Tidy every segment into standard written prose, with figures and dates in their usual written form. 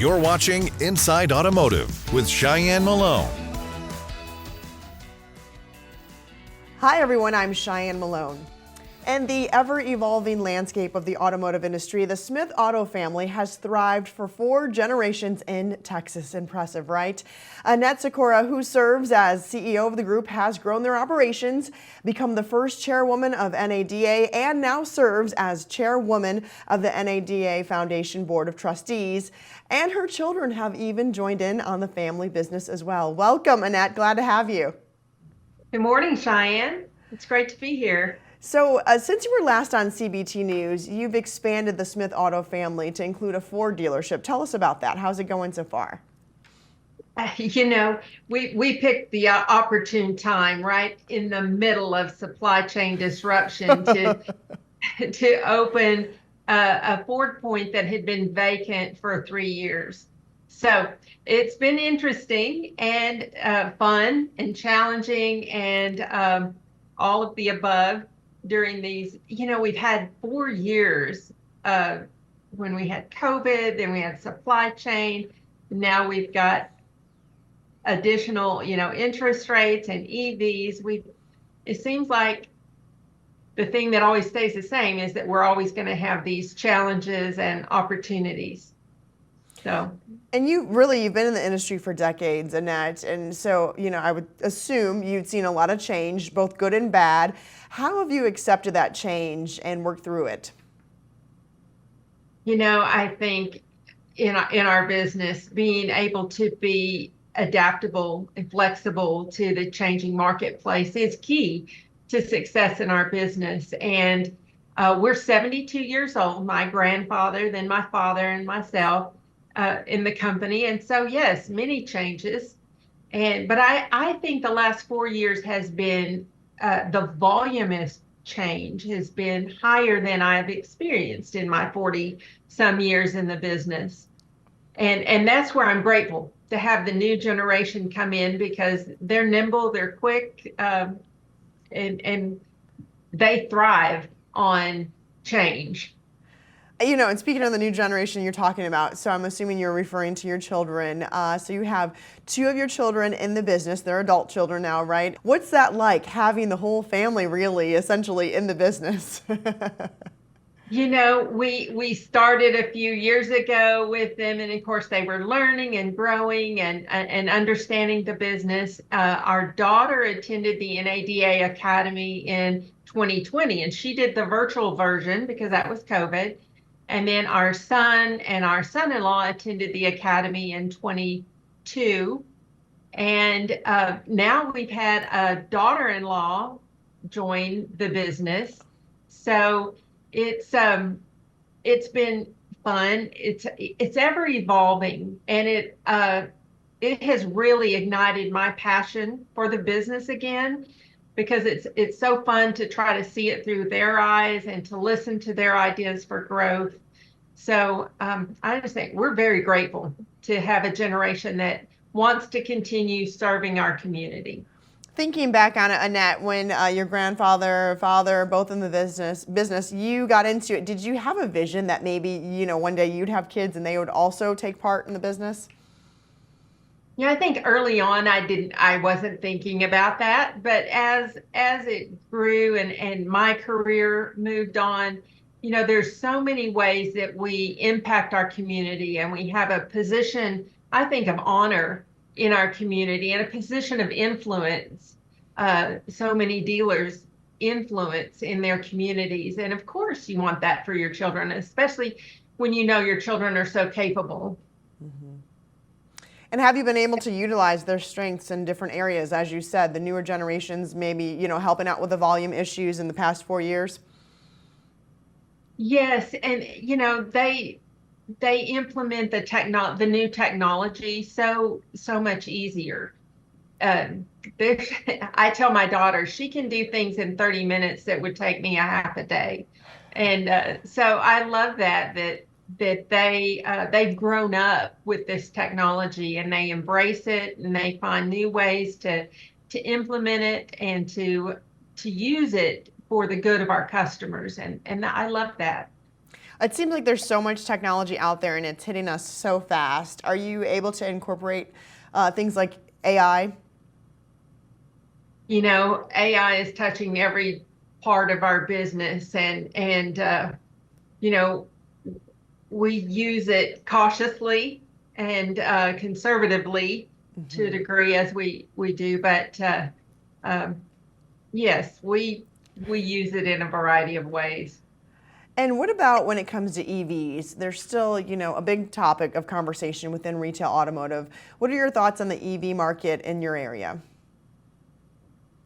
You're watching Inside Automotive with Shyann Malone. Hi everyone, I'm Shyann Malone. In the ever-evolving landscape of the automotive industry, the Smith Auto family has thrived for 4 generations in Texas. Impressive, right? Annette Sykora, who serves as CEO of the group, has grown their operations, become the first chairwoman of NADA, and now serves as chairwoman of the NADA Foundation Board of Trustees. And her children have even joined in on the family business as well. Welcome, Annette. Glad to have you. Good morning, Shyann. It's great to be here. So since you were last on CBT News, you've expanded the Smith Auto family to include a Ford dealership. Tell us about that. How's it going so far? We picked the opportune time, right in the middle of supply chain disruption to open a Ford point that had been vacant for 3 years. So it's been interesting and fun and challenging and all of the above during these. We've had 4 years when we had COVID, then we had supply chain. Now we've got additional, interest rates and EVs. It seems like the thing that always stays the same is that we're always going to have these challenges and opportunities. And you've been in the industry for decades, Annette, and so, I would assume you'd seen a lot of change, both good and bad. How have you accepted that change and worked through it? I think in our business, being able to be adaptable and flexible to the changing marketplace is key to success in our business. And we're 72 years old, my grandfather, then my father and myself. In the company. And so, yes, many changes. But I think the last 4 years has been, the voluminous change has been higher than I've experienced in my 40 some years in the business. And that's where I'm grateful to have the new generation come in, because they're nimble, they're quick, and they thrive on change. And speaking of the new generation you're talking about, so I'm assuming you're referring to your children. So you have 2 of your children in the business. They're adult children now, right? What's that like, having the whole family really essentially in the business? We started a few years ago with them, and of course they were learning and growing and understanding the business. Our daughter attended the NADA Academy in 2020, and she did the virtual version because that was COVID. And then our son and our son-in-law attended the academy in 22. And now we've had a daughter-in-law join the business. So it's been fun. It's ever evolving, and it has really ignited my passion for the business again, because it's so fun to try to see it through their eyes and to listen to their ideas for growth. So I just think we're very grateful to have a generation that wants to continue serving our community. Thinking back on it, Annette, when your grandfather, father, both in the business, you got into it, did you have a vision that maybe, one day you'd have kids and they would also take part in the business? I think early on I wasn't thinking about that, but as it grew and my career moved on, there's so many ways that we impact our community, and we have a position, I think, of honor in our community and a position of influence. So many dealers influence in their communities, and of course you want that for your children, especially when your children are so capable. Mm-hmm. And have you been able to utilize their strengths in different areas? As you said, the newer generations maybe, helping out with the volume issues in the past 4 years? Yes, and they implement the new technology so much easier. I tell my daughter she can do things in 30 minutes that would take me a half a day. And so I love that they've grown up with this technology, and they embrace it, and they find new ways to implement it and to use it for the good of our customers, and I love that. It seems like there's so much technology out there and it's hitting us so fast. Are you able to incorporate things like AI? You know, AI is touching every part of our business, and you know, we use it cautiously and conservatively to a degree as we do, but yes, we use it in a variety of ways. And what about when it comes to EVs? There's still, a big topic of conversation within retail automotive. What are your thoughts on the EV market in your area?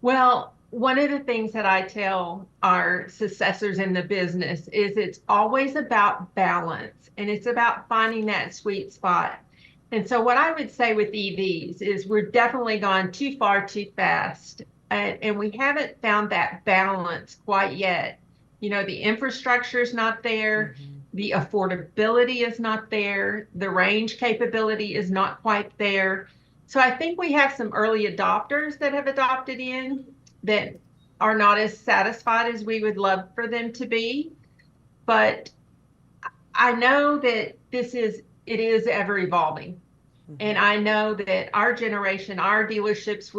Well, one of the things that I tell our successors in the business is it's always about balance and it's about finding that sweet spot. And so what I would say with EVs is we're definitely gone too far too fast, and we haven't found that balance quite yet. You know, the infrastructure is not there, the affordability is not there, the range capability is not quite there. So I think we have some early adopters that have adopted in that are not as satisfied as we would love for them to be. But I know that it is ever evolving. And I know that our generation, our dealerships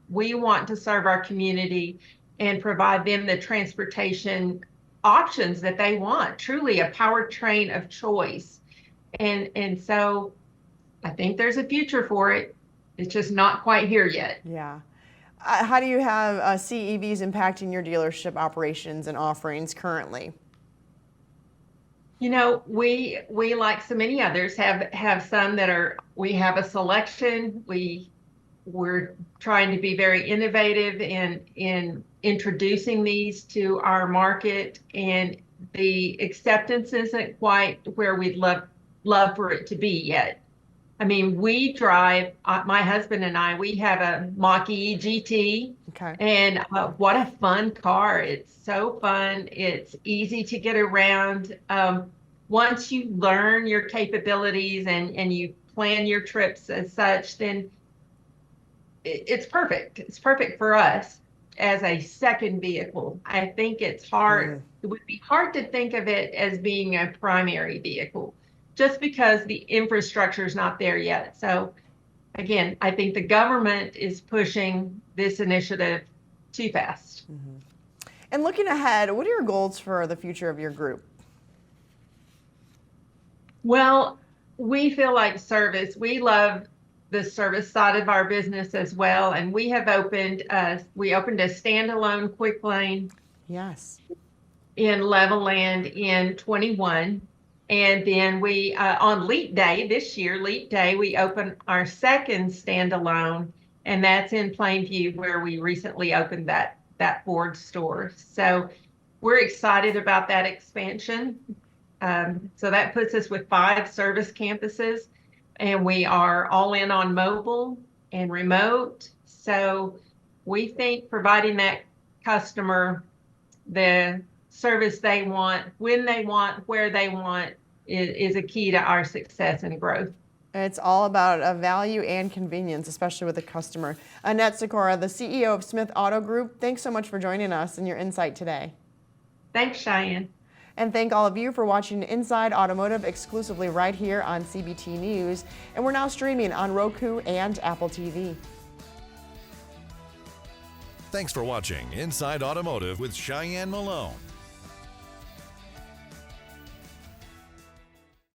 we want to serve our community and provide them the transportation options that they want, truly a powertrain of choice. And so I think there's a future for it. It's just not quite here yet. Yeah. How do you have CEVs impacting your dealership operations and offerings currently? You know, we like so many others have some that we have a selection. We're trying to be very innovative in introducing these to our market, and the acceptance isn't quite where we'd love for it to be yet. I mean, we drive, my husband and I, we have a Mach-E GT. Okay. And what a fun car. It's so fun. It's easy to get around. Once you learn your capabilities and you plan your trips as such, then it's perfect. It's perfect for us as a second vehicle. I think it's hard. It would be hard to think of it as being a primary vehicle, just because the infrastructure is not there yet. So again, I think the government is pushing this initiative too fast. And looking ahead, what are your goals for the future of your group? Well, we feel like service. We love the service side of our business as well. And we have opened a standalone quick lane. Yes. In Levelland in 21. And then we, on Leap Day this year, we opened our second standalone, and that's in Plainview, where we recently opened that Ford store. So we're excited about that expansion. So that puts us with 5 service campuses, and we are all in on mobile and remote. So we think providing that customer the service they want, when they want, where they want, is a key to our success and growth. It's all about value and convenience, especially with the customer. Annette Sykora, the CEO of Smith Auto Group, thanks so much for joining us and your insight today. Thanks, Cheyenne. And thank all of you for watching Inside Automotive exclusively right here on CBT News. And we're now streaming on Roku and Apple TV. Thanks for watching Inside Automotive with Shyann Malone.